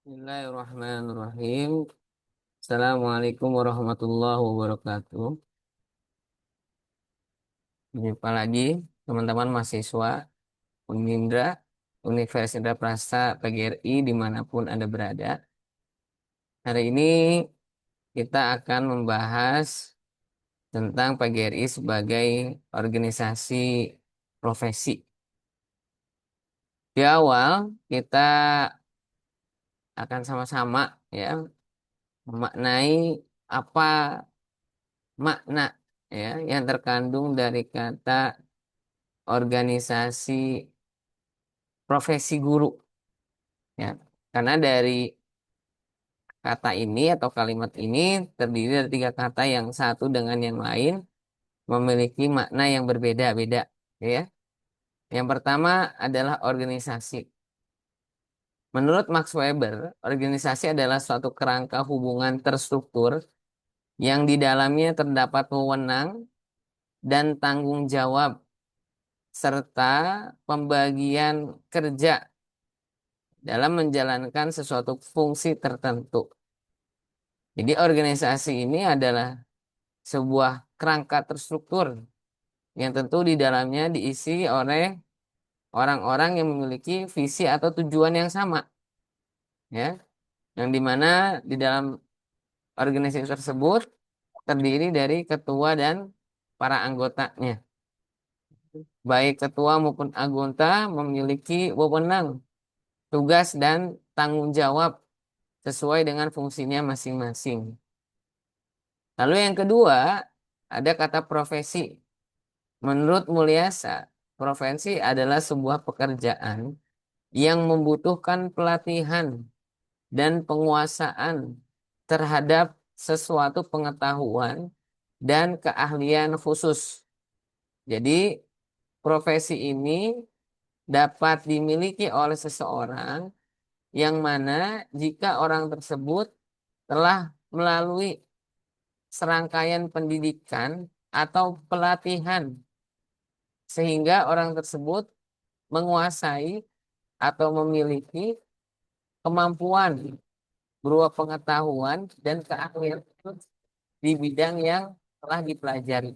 Bismillahirrahmanirrahim. Assalamualaikum warahmatullahi wabarakatuh. Jumpa lagi teman-teman mahasiswa Unindra, Universitas Prasta PGRI dimanapun Anda berada. Hari ini kita akan membahas tentang PGRI sebagai organisasi profesi. Di awal kita akan sama-sama ya memaknai apa makna ya yang terkandung dari kata organisasi profesi guru ya. Karena dari kata ini atau kalimat ini terdiri dari tiga kata yang satu dengan yang lain memiliki makna yang berbeda-beda ya. Yang pertama adalah organisasi. Menurut Max Weber, organisasi adalah suatu kerangka hubungan terstruktur yang di dalamnya terdapat wewenang dan tanggung jawab serta pembagian kerja dalam menjalankan sesuatu fungsi tertentu. Jadi organisasi ini adalah sebuah kerangka terstruktur yang tentu di dalamnya diisi oleh orang-orang yang memiliki visi atau tujuan yang sama, ya, yang dimana di dalam organisasi tersebut terdiri dari ketua dan para anggotanya. Baik ketua maupun anggota memiliki wewenang, tugas dan tanggung jawab sesuai dengan fungsinya masing-masing. Lalu yang kedua, ada kata profesi. Menurut Mulyasa, profesi adalah sebuah pekerjaan yang membutuhkan pelatihan dan penguasaan terhadap sesuatu pengetahuan dan keahlian khusus. Jadi, profesi ini dapat dimiliki oleh seseorang yang mana jika orang tersebut telah melalui serangkaian pendidikan atau pelatihan sehingga orang tersebut menguasai atau memiliki kemampuan berupa pengetahuan dan keahlian di bidang yang telah dipelajari.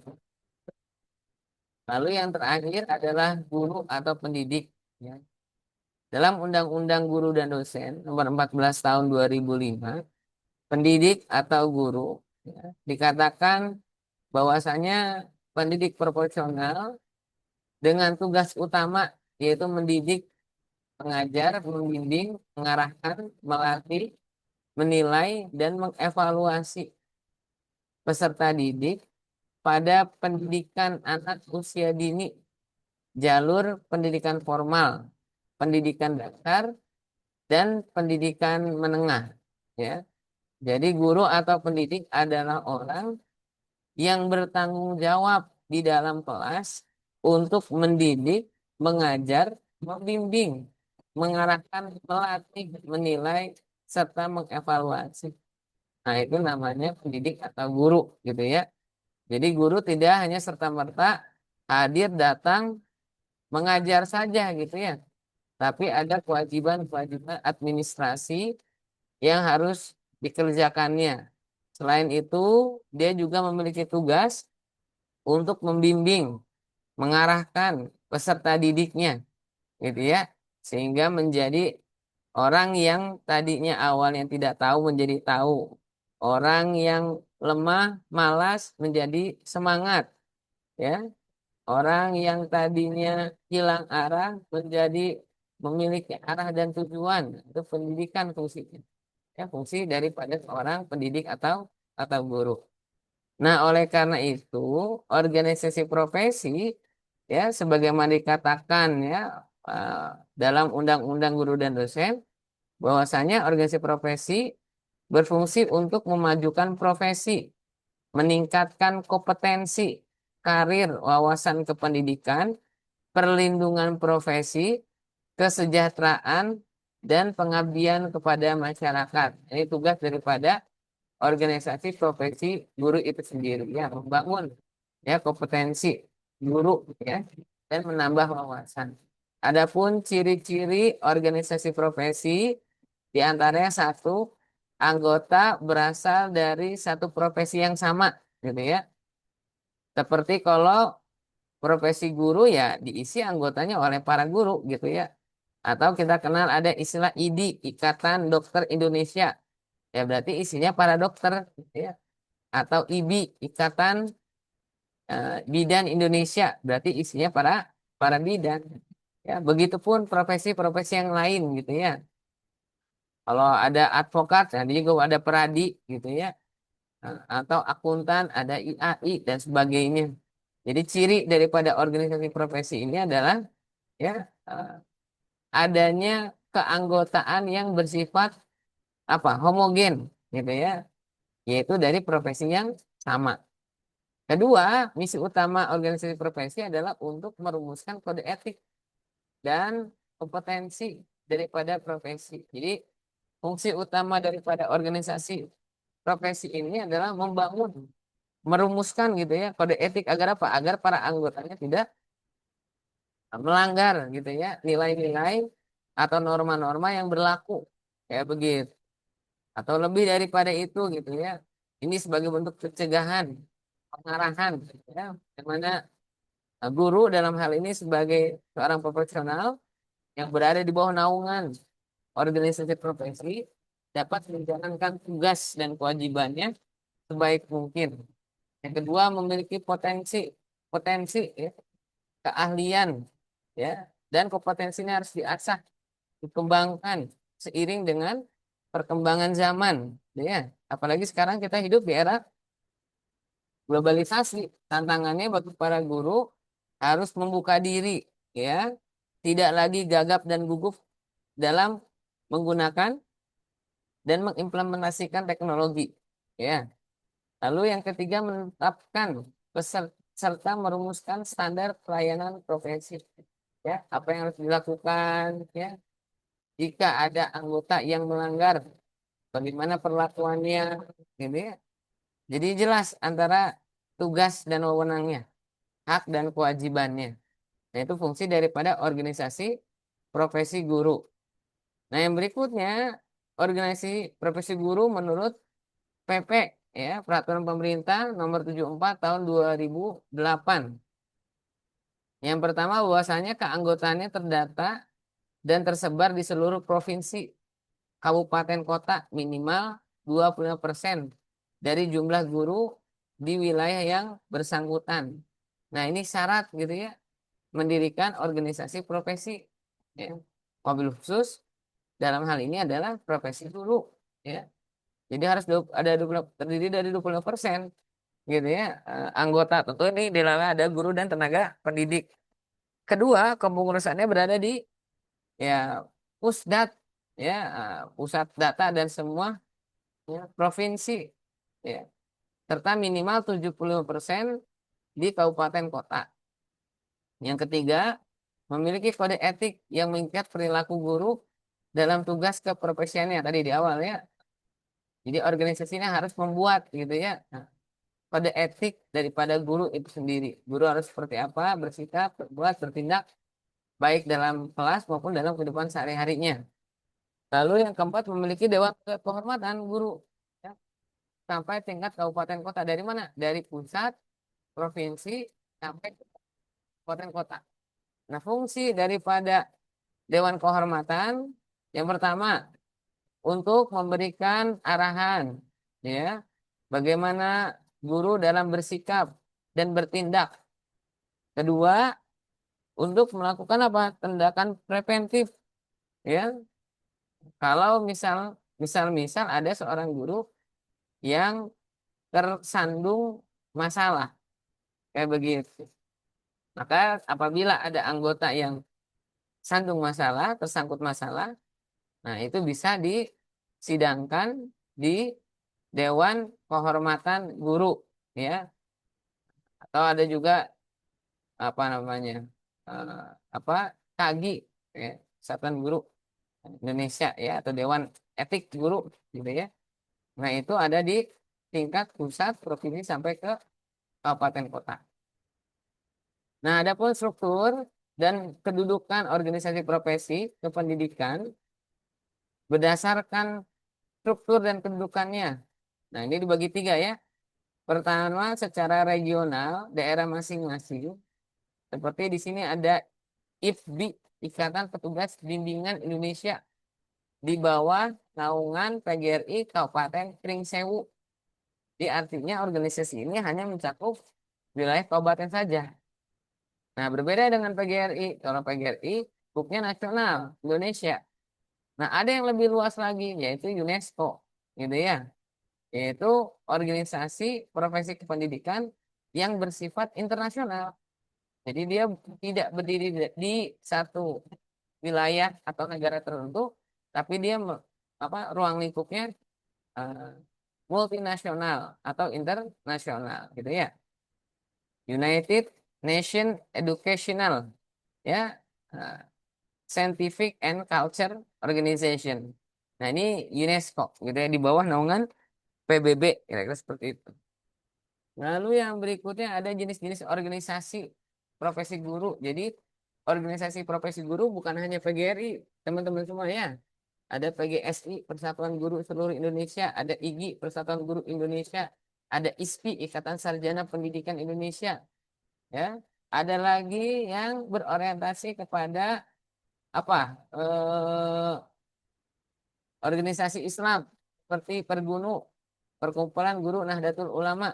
Lalu yang terakhir adalah guru atau pendidik. Ya. Dalam Undang-Undang Guru dan Dosen nomor 14 tahun 2005, pendidik atau guru ya, dikatakan bahwasanya pendidik proporsional dengan tugas utama yaitu mendidik, mengajar, membimbing, mengarahkan, melatih, menilai, dan mengevaluasi peserta didik pada pendidikan anak usia dini, jalur pendidikan formal, pendidikan dasar, dan pendidikan menengah. Ya, jadi guru atau pendidik adalah orang yang bertanggung jawab di dalam kelas untuk mendidik, mengajar, membimbing, mengarahkan, melatih, menilai, serta mengevaluasi. Nah, itu namanya pendidik atau guru gitu ya. Jadi guru tidak hanya serta-merta hadir datang mengajar saja gitu ya. Tapi ada kewajiban-kewajiban administrasi yang harus dikerjakannya. Selain itu, dia juga memiliki tugas untuk membimbing, mengarahkan peserta didiknya gitu ya. Sehingga menjadi orang yang tadinya awalnya tidak tahu menjadi tahu. Orang yang lemah, malas menjadi semangat, ya. Orang yang tadinya hilang arah menjadi memiliki arah dan tujuan. Itu pendidikan fungsinya. Ya, fungsi daripada seorang pendidik atau guru. Nah, oleh karena itu, organisasi profesi ya sebagaimana dikatakan ya eh, dalam Undang-Undang Guru dan Dosen bahwasanya organisasi profesi berfungsi untuk memajukan profesi, meningkatkan kompetensi, karir, wawasan kependidikan, perlindungan profesi, kesejahteraan, dan pengabdian kepada masyarakat. Ini tugas daripada organisasi profesi guru itu sendiri ya, membangun ya kompetensi guru ya dan menambah wawasan. Adapun ciri-ciri organisasi profesi Di antaranya satu, anggota berasal dari satu profesi yang sama, gitu ya. Seperti kalau profesi guru ya diisi anggotanya oleh para guru, gitu ya. Atau kita kenal ada istilah IDI, Ikatan Dokter Indonesia. Ya berarti isinya para dokter, gitu ya. Atau IBI, Ikatan Bidan Indonesia, berarti isinya para bidan. Ya, begitupun profesi-profesi yang lain, gitu ya. Kalau ada advokat, nah dia juga ada peradi, gitu ya. Atau akuntan, ada IAI dan sebagainya. Jadi ciri daripada organisasi profesi ini adalah ya eh, adanya keanggotaan yang bersifat apa homogen, gitu ya, yaitu dari profesi yang sama. Kedua, misi utama organisasi profesi adalah untuk merumuskan kode etik dan kompetensi daripada profesi. Jadi fungsi utama daripada organisasi profesi ini adalah membangun, merumuskan, gitu ya, kode etik agar apa? Agar para anggotanya tidak melanggar, gitu ya, nilai-nilai atau norma-norma yang berlaku, kayak begitu. Atau lebih daripada itu, gitu ya. Ini sebagai bentuk pencegahan, pengarahan, gitu ya, di mana guru dalam hal ini sebagai seorang profesional yang berada di bawah naungan organisasi profesi dapat menjalankan tugas dan kewajibannya sebaik mungkin. Yang kedua, memiliki potensi potensi ya, keahlian, ya, dan kompetensinya harus diasah, dikembangkan seiring dengan perkembangan zaman, ya. Apalagi sekarang kita hidup di era globalisasi. Tantangannya bagi para guru harus membuka diri, ya, tidak lagi gagap dan gugup dalam menggunakan dan mengimplementasikan teknologi, ya. Lalu yang ketiga, menetapkan serta merumuskan standar pelayanan profesi, ya, apa yang harus dilakukan, ya, jika ada anggota yang melanggar, bagaimana perlakuannya, gitu ya. Jadi jelas antara tugas dan wewenangnya, hak dan kewajibannya. Nah, itu fungsi daripada organisasi profesi guru. Nah, yang berikutnya, organisasi profesi guru menurut PP, ya, Peraturan Pemerintah Nomor 74 Tahun 2008. Yang pertama, bahwasanya keanggotaannya terdata dan tersebar di seluruh provinsi, kabupaten, kota minimal 25% dari jumlah guru di wilayah yang bersangkutan. Nah, ini syarat, gitu ya, mendirikan organisasi profesi, ya. Wabil khusus dalam hal ini adalah profesi guru, ya. Jadi harus ada 20, terdiri dari 20%, gitu ya, anggota. Tentu ini di dalamnya ada guru dan tenaga pendidik. Kedua, kepengurusannya berada di ya Pusdat, ya, pusat data dan semua, ya, provinsi, ya, serta minimal 75% di kabupaten kota. Yang ketiga, memiliki kode etik yang mengikat perilaku guru dalam tugas keprofesiannya tadi di awal, ya. Jadi organisasinya harus membuat, gitu ya, kode etik daripada guru itu sendiri. Guru harus seperti apa, bersikap, berbuat, bertindak baik dalam kelas maupun dalam kehidupan sehari-harinya. Lalu yang keempat, memiliki dewan kehormatan guru, ya, sampai tingkat kabupaten kota. Dari mana? Dari pusat, provinsi, sampai ke kabupaten kota. Nah, fungsi daripada dewan kehormatan yang pertama, untuk memberikan arahan, ya, bagaimana guru dalam bersikap dan bertindak. Kedua, untuk melakukan apa? Tindakan preventif, ya. Kalau misal ada seorang guru yang tersandung masalah kayak begitu. Maka apabila ada anggota yang sandung masalah, tersangkut masalah, nah itu bisa disidangkan di Dewan Kehormatan Guru, ya. Atau ada juga apa namanya? eh, apa KAGI, ya, Kesatuan Guru Indonesia, ya, atau Dewan Etik Guru, gitu ya. Nah, itu ada di tingkat pusat, provinsi sampai ke kabupaten kota. Nah, adapun struktur dan kedudukan organisasi profesi kependidikan berdasarkan struktur dan kedudukannya. Nah, ini dibagi tiga ya. Pertama, secara regional, daerah masing-masing. Seperti di sini ada IPBI, Ikatan Petugas Bimbingan Indonesia, di bawah naungan PGRI Kabupaten Pringsewu. Jadi artinya organisasi ini hanya mencakup wilayah kabupaten saja. Nah, berbeda dengan PGRI. Kalau PGRI, skupnya nasional, Indonesia. Nah, ada yang lebih luas lagi, yaitu UNESCO. Gitu ya. Yaitu organisasi profesi kependidikan yang bersifat internasional. Jadi dia tidak berdiri di satu wilayah atau negara tertentu, tapi dia ruang lingkupnya eh, multinasional atau internasional, gitu ya. United Nations Educational, ya, eh, Scientific and Culture Organization. Nah, ini UNESCO, gitu ya, di bawah naungan PBB, kira-kira seperti itu. Lalu yang berikutnya ada jenis-jenis organisasi profesi guru. Jadi organisasi profesi guru bukan hanya PGRI, teman-teman semua ya. Ada PGSI, Persatuan Guru Seluruh Indonesia, ada IGI, Persatuan Guru Indonesia, ada ISPI, Ikatan Sarjana Pendidikan Indonesia, ya. Ada lagi yang berorientasi kepada apa? Organisasi Islam seperti Pergunu, Perkumpulan Guru Nahdlatul Ulama.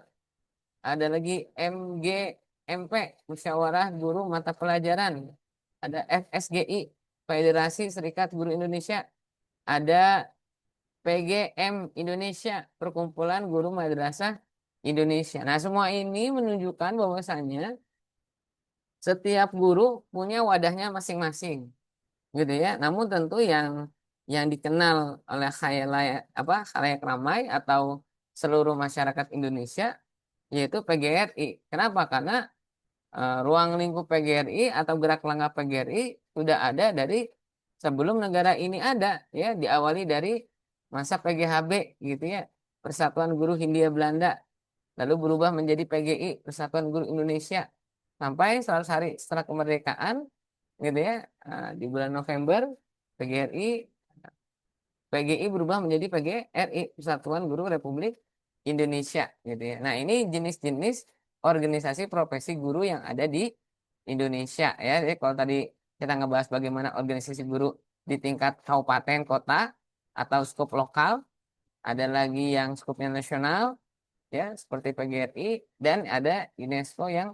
Ada lagi MGMP, Musyawarah Guru Mata Pelajaran. Ada FSGI, Federasi Serikat Guru Indonesia. Ada PGM Indonesia, Perkumpulan Guru Madrasah Indonesia. Nah, semua ini menunjukkan bahwasannya setiap guru punya wadahnya masing-masing, gitu ya. Namun tentu yang dikenal oleh khalayak ramai atau seluruh masyarakat Indonesia yaitu PGRI. Kenapa? Karena ruang lingkup PGRI atau gerak langkah PGRI sudah ada dari sebelum negara ini ada, ya, diawali dari masa PGHB, gitu ya, Persatuan Guru Hindia Belanda, lalu berubah menjadi PGI, Persatuan Guru Indonesia, sampai 100 hari setelah kemerdekaan, gitu ya, di bulan November PGRI PGI berubah menjadi PGRI, Persatuan Guru Republik Indonesia, gitu ya. Nah, ini jenis-jenis organisasi profesi guru yang ada di Indonesia, ya. Jadi kalau tadi kita ngebahas bagaimana organisasi guru di tingkat kabupaten, kota, atau skop lokal, ada lagi yang skopnya nasional, ya, seperti PGRI, dan ada UNESCO yang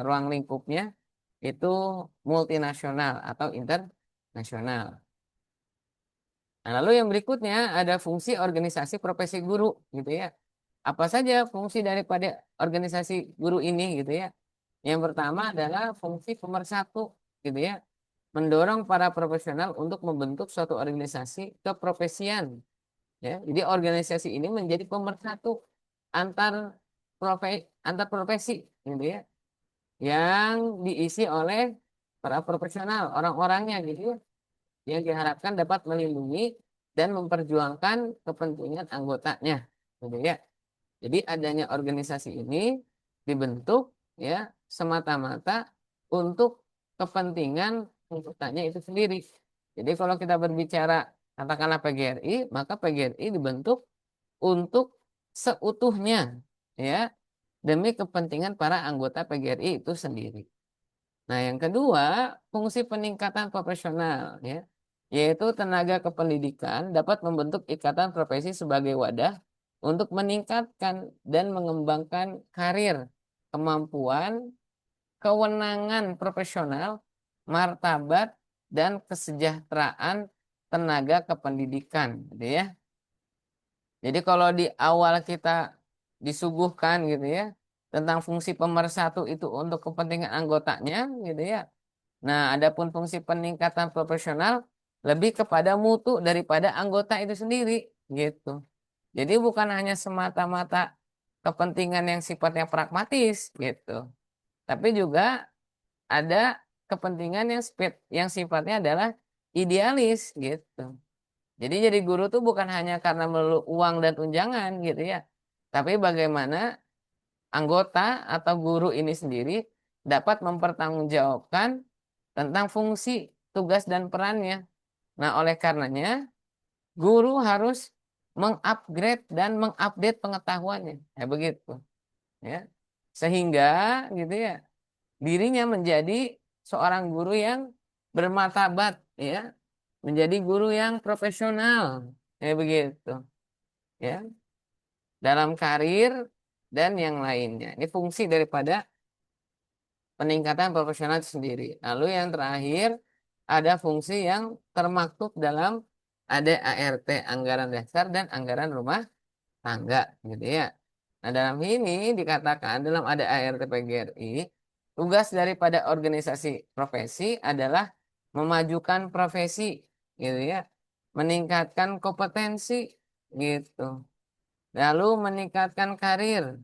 ruang lingkupnya itu multinasional atau internasional. Nah, lalu yang berikutnya ada fungsi organisasi profesi guru, gitu ya. Apa saja fungsi daripada organisasi guru ini, gitu ya. Yang pertama adalah fungsi pemersatu, gitu ya. Mendorong para profesional untuk membentuk suatu organisasi keprofesian, ya. Jadi organisasi ini menjadi pemersatu antar antar profesi, gitu ya. Yang diisi oleh para profesional, orang-orangnya, gitu ya, yang diharapkan dapat melindungi dan memperjuangkan kepentingan anggotanya, gitu ya. Jadi adanya organisasi ini dibentuk, ya, semata-mata untuk kepentingan anggotanya itu sendiri. Jadi kalau kita berbicara katakanlah PGRI, maka PGRI dibentuk untuk seutuhnya, ya, demi kepentingan para anggota PGRI itu sendiri. Nah, yang kedua, fungsi peningkatan profesional, ya, yaitu tenaga kependidikan dapat membentuk ikatan profesi sebagai wadah untuk meningkatkan dan mengembangkan karir, kemampuan, kewenangan profesional, martabat, dan kesejahteraan tenaga kependidikan, gitu ya. Jadi kalau di awal kita disuguhkan, gitu ya, tentang fungsi pemersatu itu untuk kepentingan anggotanya, gitu ya. Nah, adapun fungsi peningkatan profesional lebih kepada mutu daripada anggota itu sendiri, gitu. Jadi bukan hanya semata-mata kepentingan yang sifatnya pragmatis, gitu. Tapi juga ada kepentingan yang sifatnya adalah idealis, gitu. Jadi guru tuh bukan hanya karena melulu uang dan tunjangan, gitu ya. Tapi bagaimana anggota atau guru ini sendiri dapat mempertanggungjawabkan tentang fungsi, tugas, dan perannya. Nah, oleh karenanya guru harus mengupgrade dan mengupdate pengetahuannya. Ya begitu. Ya. Sehingga gitu ya, dirinya menjadi seorang guru yang bermartabat, ya, menjadi guru yang profesional, ya begitu, ya, dalam karir dan yang lainnya. Ini fungsi daripada peningkatan profesional itu sendiri. Lalu yang terakhir ada fungsi yang termaktub dalam ADART, anggaran dasar dan anggaran rumah tangga, gitu ya. Nah, dalam ini dikatakan dalam ADART PGRI, tugas daripada organisasi profesi adalah memajukan profesi, gitu ya, meningkatkan kompetensi, gitu. Lalu meningkatkan karir,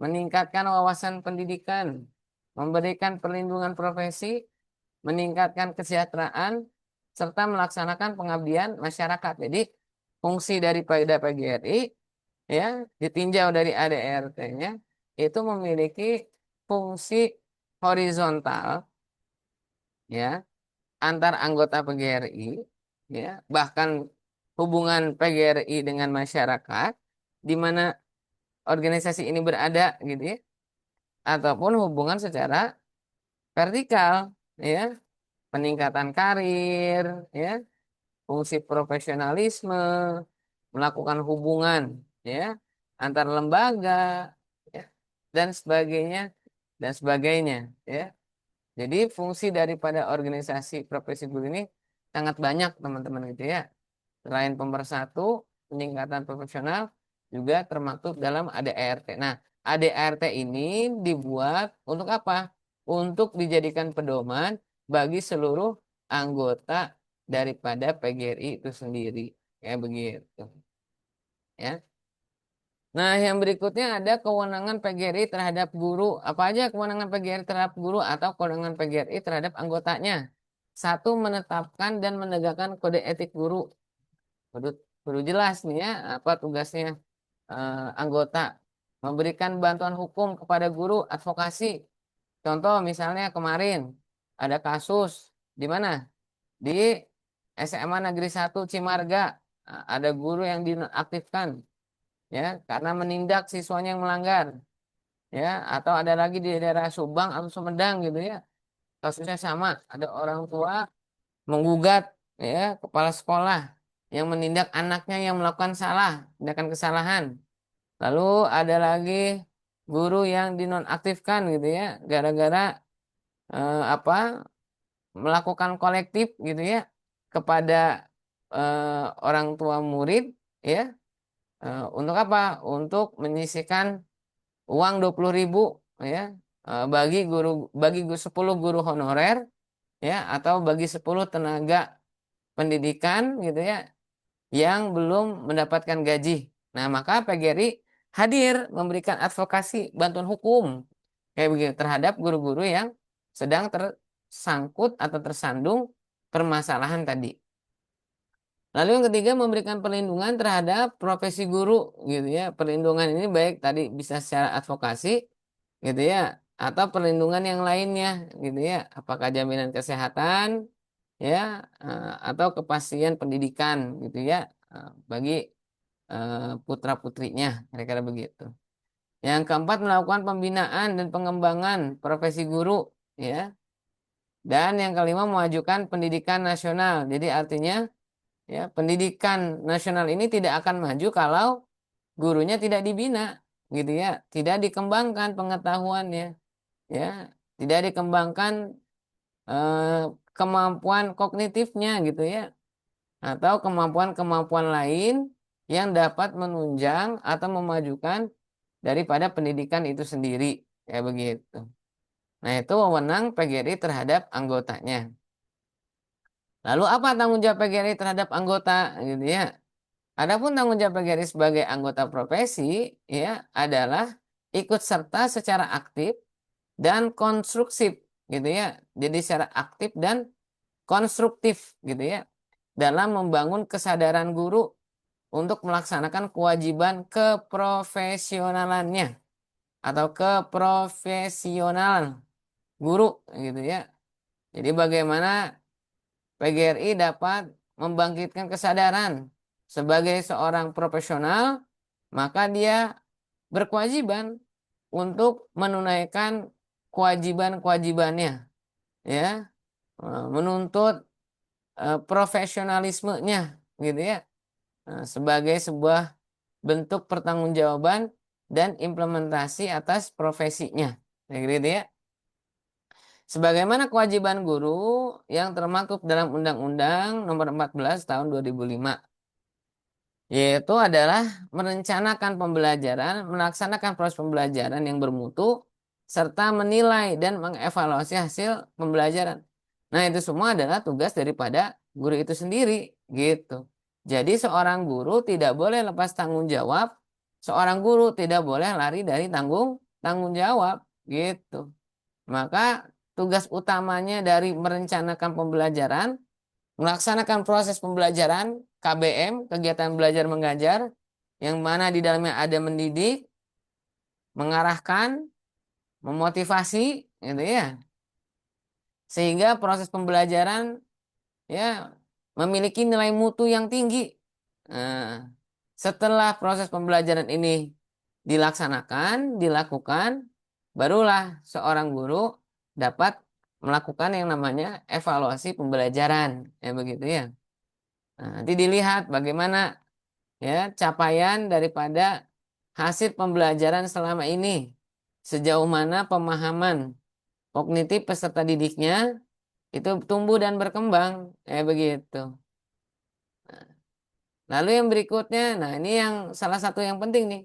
meningkatkan wawasan pendidikan, memberikan perlindungan profesi, meningkatkan kesejahteraan, serta melaksanakan pengabdian masyarakat. Jadi fungsi daripada PGRI, ya, ditinjau dari ADRT-nya itu memiliki fungsi horizontal, ya, antar anggota PGRI, ya, bahkan hubungan PGRI dengan masyarakat di mana organisasi ini berada, gitu ya, ataupun hubungan secara vertikal, ya, peningkatan karir, ya, fungsi profesionalisme, melakukan hubungan, ya, antar lembaga, ya, dan sebagainya, dan sebagainya, ya. Jadi fungsi daripada organisasi profesi guru ini sangat banyak, teman-teman, gitu ya. Selain pemersatu, peningkatan profesional juga termaktub dalam ADART. Nah, ADART ini dibuat untuk apa? Untuk dijadikan pedoman bagi seluruh anggota daripada PGRI itu sendiri. Ya begitu. Ya. Nah, yang berikutnya ada kewenangan PGRI terhadap guru. Apa aja kewenangan PGRI terhadap guru atau kewenangan PGRI terhadap anggotanya? Satu, menetapkan dan menegakkan kode etik guru. Kudu, kudu jelas nih ya, apa tugasnya anggota. Memberikan bantuan hukum kepada guru, advokasi. Contoh misalnya kemarin ada kasus di mana? Di SMA Negeri 1 Cimarga. Ada guru yang dinonaktifkan, ya, karena menindak siswanya yang melanggar, ya. Atau ada lagi di daerah Subang atau Sumedang, gitu ya. Kasusnya sama, ada orang tua menggugat, ya, kepala sekolah yang menindak anaknya yang melakukan tindakan kesalahan. Lalu ada lagi guru yang dinonaktifkan, gitu ya, gara-gara apa, melakukan kolektif, gitu ya, kepada orang tua murid, ya, untuk apa? Untuk menyisihkan uang 20.000, ya, bagi 10 guru honorer, ya, atau bagi 10 tenaga pendidikan, gitu ya, yang belum mendapatkan gaji. Nah, maka PGRI hadir memberikan advokasi bantuan hukum kayak begitu terhadap guru-guru yang sedang tersangkut atau tersandung permasalahan tadi. Lalu yang ketiga, memberikan perlindungan terhadap profesi guru, gitu ya. Perlindungan ini baik tadi bisa secara advokasi, gitu ya, atau perlindungan yang lainnya, gitu ya. Apakah jaminan kesehatan, ya, atau kepastian pendidikan, gitu ya, bagi putra-putrinya, kira-kira begitu. Yang keempat, melakukan pembinaan dan pengembangan profesi guru, ya. Dan yang kelima, memajukan pendidikan nasional. Jadi artinya, ya, pendidikan nasional ini tidak akan maju kalau gurunya tidak dibina, gitu ya, tidak dikembangkan pengetahuannya, ya, tidak dikembangkan eh, kemampuan kognitifnya, gitu ya, atau kemampuan-kemampuan lain yang dapat menunjang atau memajukan daripada pendidikan itu sendiri, ya begitu. Nah, itu wewenang PGRI terhadap anggotanya. Lalu apa tanggung jawab PGRI terhadap anggota, gitu ya? Adapun tanggung jawab PGRI sebagai anggota profesi, ya, adalah ikut serta secara aktif dan konstruktif, gitu ya. Jadi secara aktif dan konstruktif, gitu ya, dalam membangun kesadaran guru untuk melaksanakan kewajiban keprofesionalannya atau keprofesionalan guru, gitu ya. Jadi bagaimana PGRI dapat membangkitkan kesadaran sebagai seorang profesional, maka dia berkewajiban untuk menunaikan kewajiban-kewajibannya, ya, menuntut profesionalismenya, gitu ya, sebagai sebuah bentuk pertanggungjawaban dan implementasi atas profesinya, gitu ya. Sebagaimana kewajiban guru yang termaktub dalam Undang-Undang Nomor 14 Tahun 2005, yaitu adalah merencanakan pembelajaran, melaksanakan proses pembelajaran yang bermutu, serta menilai dan mengevaluasi hasil pembelajaran. Nah, itu semua adalah tugas daripada guru itu sendiri, gitu. Jadi seorang guru tidak boleh lepas tanggung jawab, seorang guru tidak boleh lari dari tanggung jawab, gitu. Maka tugas utamanya dari merencanakan pembelajaran, melaksanakan proses pembelajaran KBM, kegiatan belajar mengajar, yang mana di dalamnya ada mendidik, mengarahkan, memotivasi, gitu ya. Sehingga proses pembelajaran ya memiliki nilai mutu yang tinggi. Nah, setelah proses pembelajaran ini dilakukan, barulah seorang guru dapat melakukan yang namanya evaluasi pembelajaran, ya begitu ya. Nah, nanti dilihat bagaimana ya capaian daripada hasil pembelajaran selama ini, sejauh mana pemahaman kognitif peserta didiknya itu tumbuh dan berkembang, ya begitu. Lalu yang berikutnya, nah ini yang salah satu yang penting nih,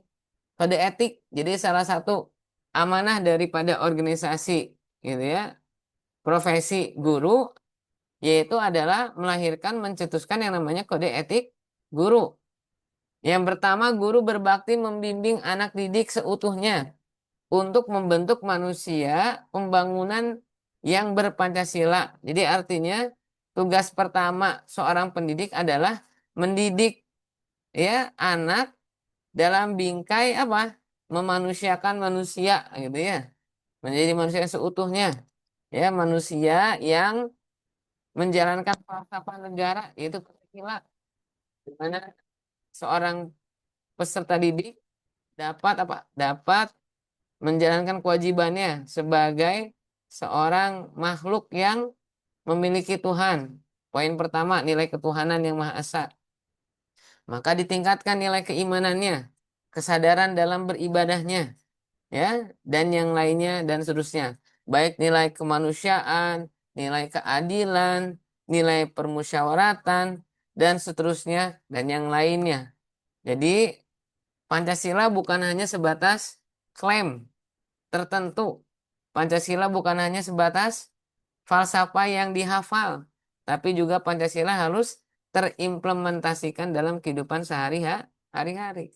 kode etik. Jadi salah satu amanah daripada organisasi, gitu ya, profesi guru, yaitu adalah melahirkan, mencetuskan yang namanya kode etik guru. Yang pertama, guru berbakti membimbing anak didik seutuhnya untuk membentuk manusia pembangunan yang berPancasila. Jadi artinya tugas pertama seorang pendidik adalah mendidik ya anak dalam bingkai apa? Memanusiakan manusia, gitu ya. Menjadi manusia yang seutuhnya. Ya, manusia yang menjalankan falsafah negara, yaitu Pancasila. Di mana seorang peserta didik dapat apa? Dapat menjalankan kewajibannya sebagai seorang makhluk yang memiliki Tuhan. Poin pertama, nilai ketuhanan yang Maha Esa. Maka ditingkatkan nilai keimanannya, kesadaran dalam beribadahnya, ya, dan yang lainnya dan seterusnya. Baik nilai kemanusiaan, nilai keadilan, nilai permusyawaratan, dan seterusnya, dan yang lainnya. Jadi Pancasila bukan hanya sebatas klaim tertentu. Pancasila bukan hanya sebatas falsafah yang dihafal, tapi juga Pancasila harus terimplementasikan dalam kehidupan sehari-hari.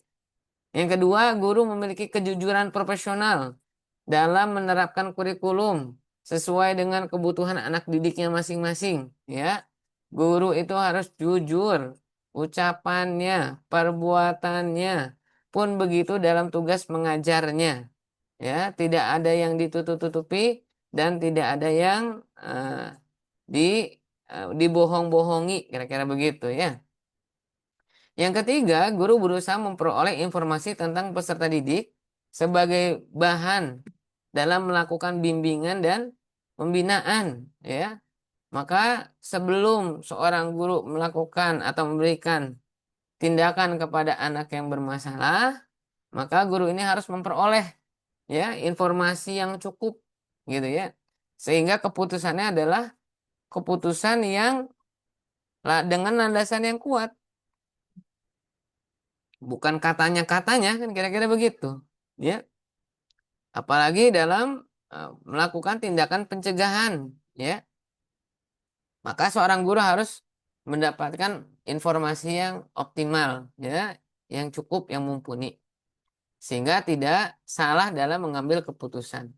Yang kedua, guru memiliki kejujuran profesional dalam menerapkan kurikulum sesuai dengan kebutuhan anak didiknya masing-masing, ya. Guru itu harus jujur, ucapannya, perbuatannya pun begitu dalam tugas mengajarnya. Ya, tidak ada yang ditutup-tutupi dan tidak ada yang dibohong-bohongi, kira-kira begitu ya. Yang ketiga, guru berusaha memperoleh informasi tentang peserta didik sebagai bahan dalam melakukan bimbingan dan pembinaan, ya. Maka sebelum seorang guru melakukan atau memberikan tindakan kepada anak yang bermasalah, maka guru ini harus memperoleh ya informasi yang cukup, gitu ya. Sehingga keputusannya adalah keputusan yang dengan landasan yang kuat. Bukan katanya-katanya kan kira-kira begitu. Ya. Apalagi dalam melakukan tindakan pencegahan, ya. Maka seorang guru harus mendapatkan informasi yang optimal, ya, yang cukup, yang mumpuni. Sehingga tidak salah dalam mengambil keputusan.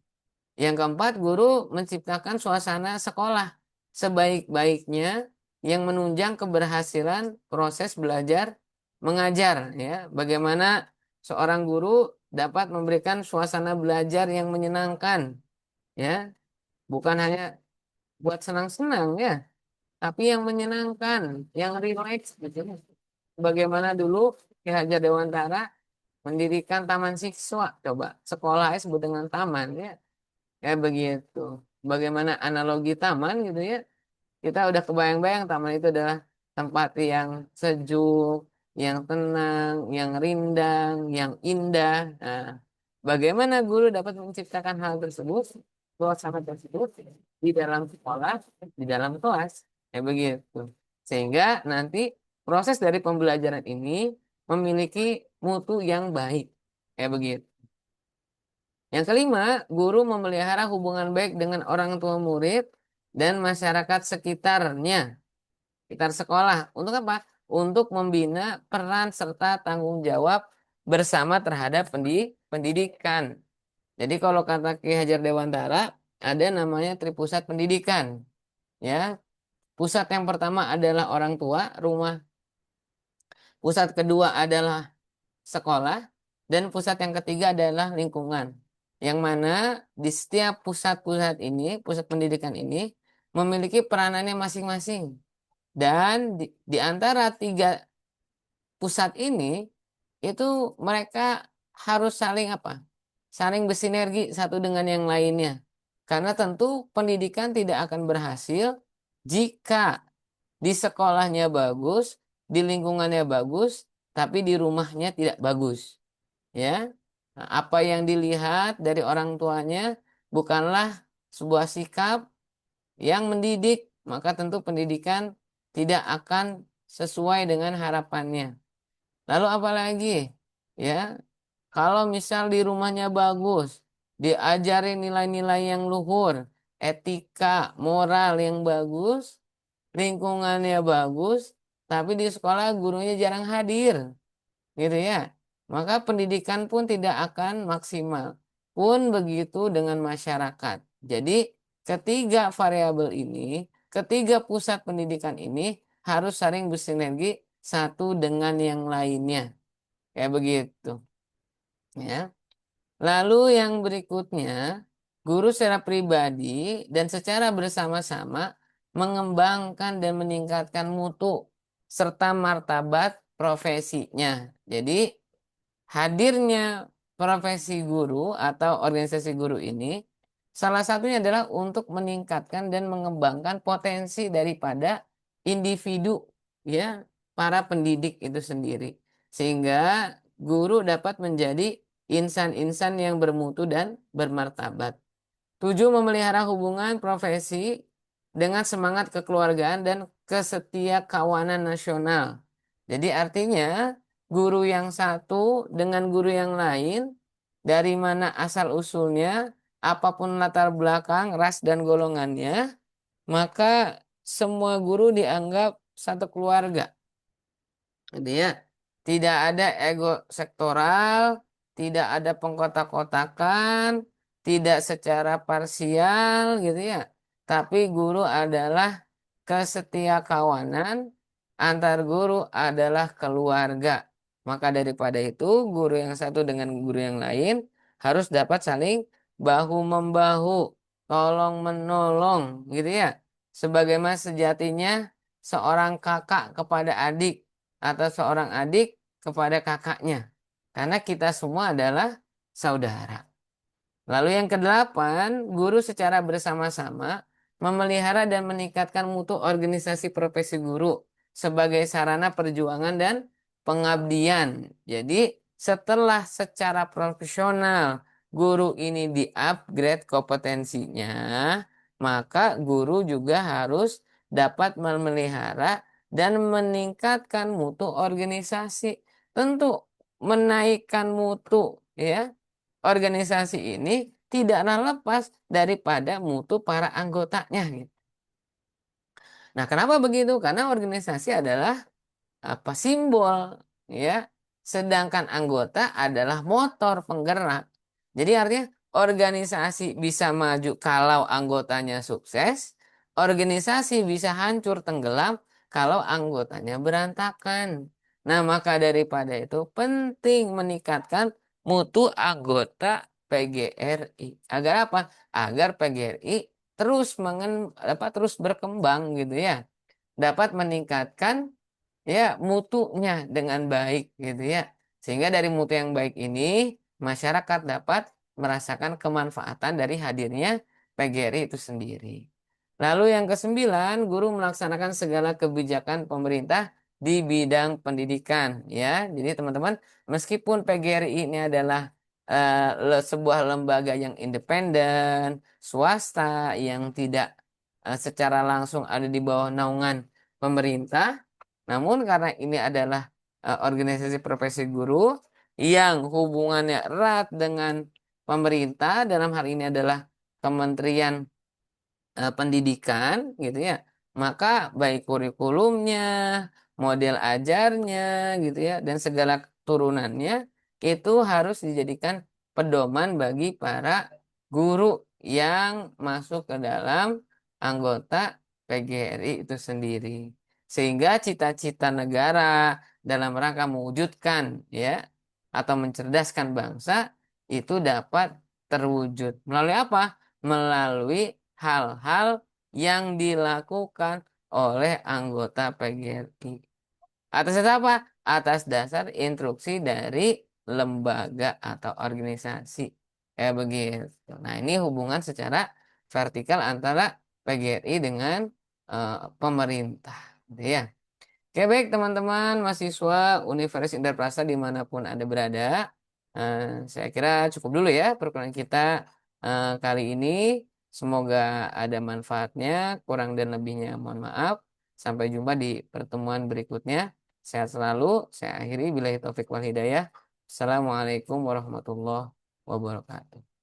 Yang keempat, guru menciptakan suasana sekolah sebaik-baiknya yang menunjang keberhasilan proses belajar mengajar, ya. Bagaimana seorang guru dapat memberikan suasana belajar yang menyenangkan, ya. Bukan hanya buat senang-senang, ya, tapi yang menyenangkan, yang rileks gitu. bagaimana dulu Ki Hajar Dewantara mendirikan taman siswa, coba sekolah disebut dengan taman ya, kayak begitu. Bagaimana analogi taman gitu ya, kita udah kebayang-bayang taman itu adalah tempat yang sejuk, yang tenang, yang rindang, yang indah. Nah, bagaimana guru dapat menciptakan hal tersebut, suasana tersebut di dalam sekolah, di dalam kelas, kayak begitu. Sehingga nanti proses dari pembelajaran ini memiliki mutu yang baik, kayak begitu. Yang kelima, guru memelihara hubungan baik dengan orang tua murid dan masyarakat sekitarnya, sekitar sekolah. Untuk apa? Untuk membina peran serta tanggung jawab bersama terhadap pendidikan. Jadi kalau kata Ki Hajar Dewantara, ada namanya Tripusat Pendidikan. Ya, pusat yang pertama adalah orang tua, rumah. Pusat kedua adalah sekolah, dan pusat yang ketiga adalah lingkungan. Yang mana di setiap pusat-pusat ini, pusat pendidikan ini, memiliki peranannya masing-masing. Dan di antara tiga pusat ini, itu mereka harus saling apa? Saling bersinergi satu dengan yang lainnya. Karena tentu pendidikan tidak akan berhasil jika di sekolahnya bagus, di lingkungannya bagus, tapi di rumahnya tidak bagus. Ya, nah, apa yang dilihat dari orang tuanya bukanlah sebuah sikap yang mendidik, maka tentu pendidikan tidak akan sesuai dengan harapannya. Lalu apalagi? Ya, kalau misal di rumahnya bagus, diajari nilai-nilai yang luhur, etika, moral yang bagus, lingkungannya bagus, tapi di sekolah gurunya jarang hadir, gitu ya. Maka pendidikan pun tidak akan maksimal. Pun begitu dengan masyarakat. Jadi ketiga variabel ini, ketiga pusat pendidikan ini harus saling bersinergi satu dengan yang lainnya. Kayak begitu. Ya. Lalu yang berikutnya, guru secara pribadi dan secara bersama-sama mengembangkan dan meningkatkan mutu serta martabat profesinya. Jadi hadirnya profesi guru atau organisasi guru ini salah satunya adalah untuk meningkatkan dan mengembangkan potensi daripada individu, ya, para pendidik itu sendiri. Sehingga guru dapat menjadi insan-insan yang bermutu dan bermartabat. 7, memelihara hubungan profesi dengan semangat kekeluargaan dan kesetiakawanan nasional. Jadi artinya guru yang satu dengan guru yang lain, dari mana asal usulnya, apapun latar belakang, ras dan golongannya, maka semua guru dianggap satu keluarga. Gitu ya. Tidak ada ego sektoral, tidak ada pengkotak-kotakan, tidak secara parsial gitu ya. Tapi guru adalah kesetiakawanan, antar guru adalah keluarga. Maka daripada itu, guru yang satu dengan guru yang lain harus dapat saling bahu-membahu, tolong menolong gitu ya. Sebagaimana sejatinya seorang kakak kepada adik atau seorang adik kepada kakaknya. Karena kita semua adalah saudara. Lalu yang kedelapan, guru secara bersama-sama memelihara dan meningkatkan mutu organisasi profesi guru sebagai sarana perjuangan dan pengabdian. Jadi setelah secara profesional guru ini di-upgrade kompetensinya, maka guru juga harus dapat memelihara dan meningkatkan mutu organisasi. Tentu menaikkan mutu ya organisasi ini tidaklah lepas daripada mutu para anggotanya gitu. Nah, kenapa begitu? Karena organisasi adalah apa, simbol ya. Sedangkan anggota adalah motor penggerak. Jadi artinya organisasi bisa maju kalau anggotanya sukses, organisasi bisa hancur tenggelam kalau anggotanya berantakan. Nah, maka daripada itu penting meningkatkan mutu anggota PGRI. Agar apa? Agar PGRI terus terus berkembang gitu ya. Dapat meningkatkan ya mutunya dengan baik gitu ya. Sehingga dari mutu yang baik ini masyarakat dapat merasakan kemanfaatan dari hadirnya PGRI itu sendiri. Lalu yang kesembilan, guru melaksanakan segala kebijakan pemerintah di bidang pendidikan ya. Jadi teman-teman, meskipun PGRI ini adalah sebuah lembaga yang independen, swasta yang tidak secara langsung ada di bawah naungan pemerintah, namun karena ini adalah organisasi profesi guru yang hubungannya erat dengan pemerintah, dalam hal ini adalah Kementerian pendidikan gitu ya, maka baik kurikulumnya, model ajarnya gitu ya, dan segala turunannya itu harus dijadikan pedoman bagi para guru yang masuk ke dalam anggota PGRI itu sendiri. Sehingga cita-cita negara dalam rangka mewujudkan ya atau mencerdaskan bangsa itu dapat terwujud melalui apa? Melalui hal-hal yang dilakukan oleh anggota PGRI. Atas dasar apa? Atas dasar instruksi dari lembaga atau organisasi. Kayak begitu. Nah, ini hubungan secara vertikal antara PGRI dengan pemerintah. Gitu ya. Oke, baik teman-teman mahasiswa Universitas Indah Prasta dimanapun Anda berada. Eh, saya kira cukup dulu ya perkuliahan kita kali ini. Semoga ada manfaatnya, kurang dan lebihnya mohon maaf. Sampai jumpa di pertemuan berikutnya. Sehat selalu. Saya akhiri billahi taufik wal hidayah. Assalamualaikum warahmatullahi wabarakatuh.